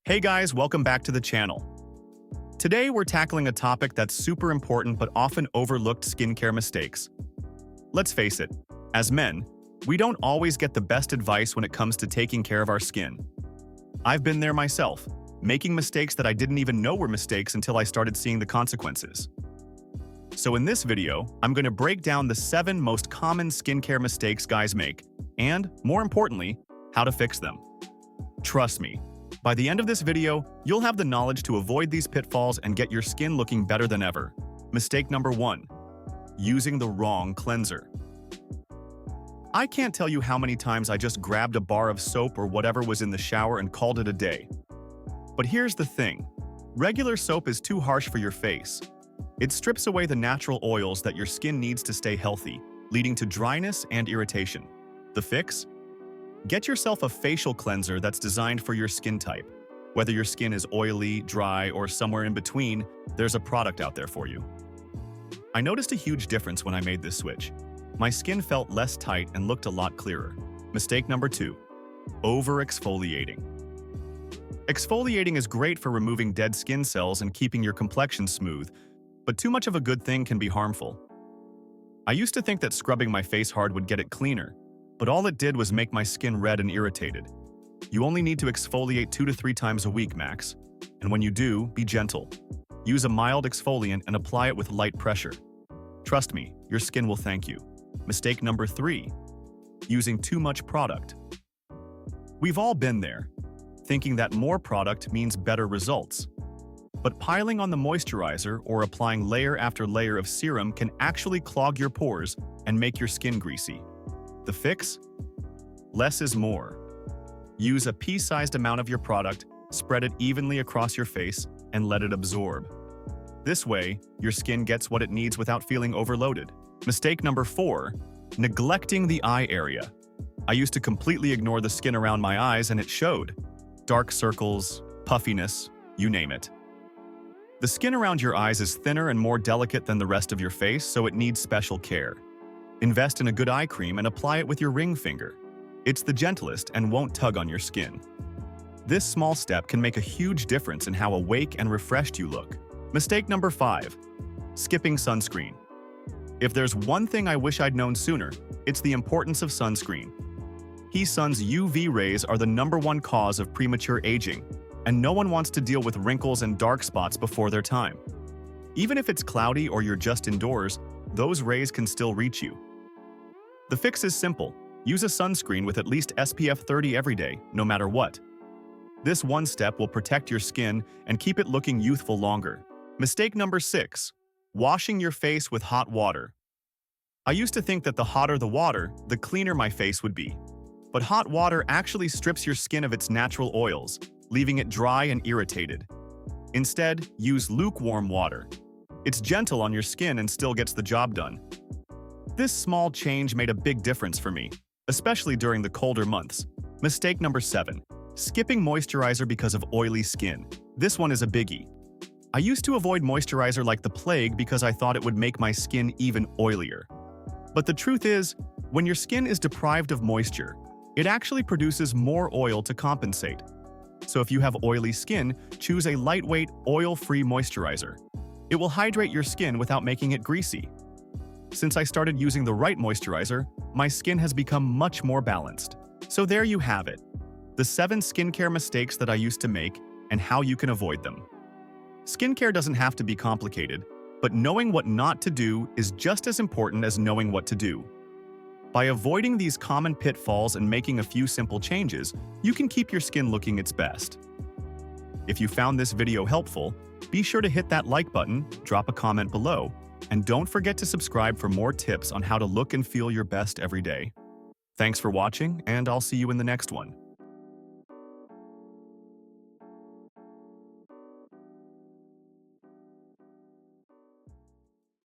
Hey guys, welcome back to the channel. Today we're tackling a topic that's super important but often overlooked: skincare mistakes. Let's face it, as men, we don't always get the best advice when it comes to taking care of our skin. I've been there myself, making mistakes that I didn't even know were mistakes until I started seeing the consequences. So in this video, I'm going to break down the 7 most common skincare mistakes guys make, and, more importantly, how to fix them. Trust me, by the end of this video, you'll have the knowledge to avoid these pitfalls and get your skin looking better than ever. Mistake number 1. Using the wrong cleanser. I can't tell you how many times I just grabbed a bar of soap or whatever was in the shower and called it a day. But here's the thing. Regular soap is too harsh for your face. It strips away the natural oils that your skin needs to stay healthy, leading to dryness and irritation. The fix? Get yourself a facial cleanser that's designed for your skin type. Whether your skin is oily, dry, or somewhere in between, there's a product out there for you. I noticed a huge difference when I made this switch. My skin felt less tight and looked a lot clearer. Mistake number 2. Over-exfoliating. Exfoliating is great for removing dead skin cells and keeping your complexion smooth, but too much of a good thing can be harmful. I used to think that scrubbing my face hard would get it cleaner, but all it did was make my skin red and irritated. You only need to exfoliate 2 to 3 times a week max, and when you do, be gentle. Use a mild exfoliant and apply it with light pressure. Trust me, your skin will thank you. Mistake number 3. Using too much product. We've all been there, thinking that more product means better results. But piling on the moisturizer or applying layer after layer of serum can actually clog your pores and make your skin greasy. The fix? Less is more. Use a pea-sized amount of your product, spread it evenly across your face, and let it absorb. This way, your skin gets what it needs without feeling overloaded. Mistake number 4. Neglecting the eye area. I used to completely ignore the skin around my eyes and it showed. Dark circles, puffiness, you name it. The skin around your eyes is thinner and more delicate than the rest of your face, so it needs special care. Invest in a good eye cream and apply it with your ring finger. It's the gentlest and won't tug on your skin. This small step can make a huge difference in how awake and refreshed you look. Mistake number 5. Skipping sunscreen. If there's one thing I wish I'd known sooner, it's the importance of sunscreen. Sun's UV rays are the #1 cause of premature aging, and no one wants to deal with wrinkles and dark spots before their time. Even if it's cloudy or you're just indoors, those rays can still reach you. The fix is simple. Use a sunscreen with at least SPF 30 every day, no matter what. This one step will protect your skin and keep it looking youthful longer. Mistake number 6. Washing your face with hot water. I used to think that the hotter the water, the cleaner my face would be. But hot water actually strips your skin of its natural oils, leaving it dry and irritated. Instead, use lukewarm water. It's gentle on your skin and still gets the job done. This small change made a big difference for me, especially during the colder months. Mistake number 7. Skipping moisturizer because of oily skin. This one is a biggie. I used to avoid moisturizer like the plague because I thought it would make my skin even oilier. But the truth is, when your skin is deprived of moisture, it actually produces more oil to compensate. So if you have oily skin, choose a lightweight, oil-free moisturizer. It will hydrate your skin without making it greasy. Since I started using the right moisturizer, my skin has become much more balanced. So there you have it. The 7 skincare mistakes that I used to make and how you can avoid them. Skincare doesn't have to be complicated, but knowing what not to do is just as important as knowing what to do. By avoiding these common pitfalls and making a few simple changes, you can keep your skin looking its best. If you found this video helpful, be sure to hit that like button, drop a comment below, and don't forget to subscribe for more tips on how to look and feel your best every day. Thanks for watching, and I'll see you in the next one.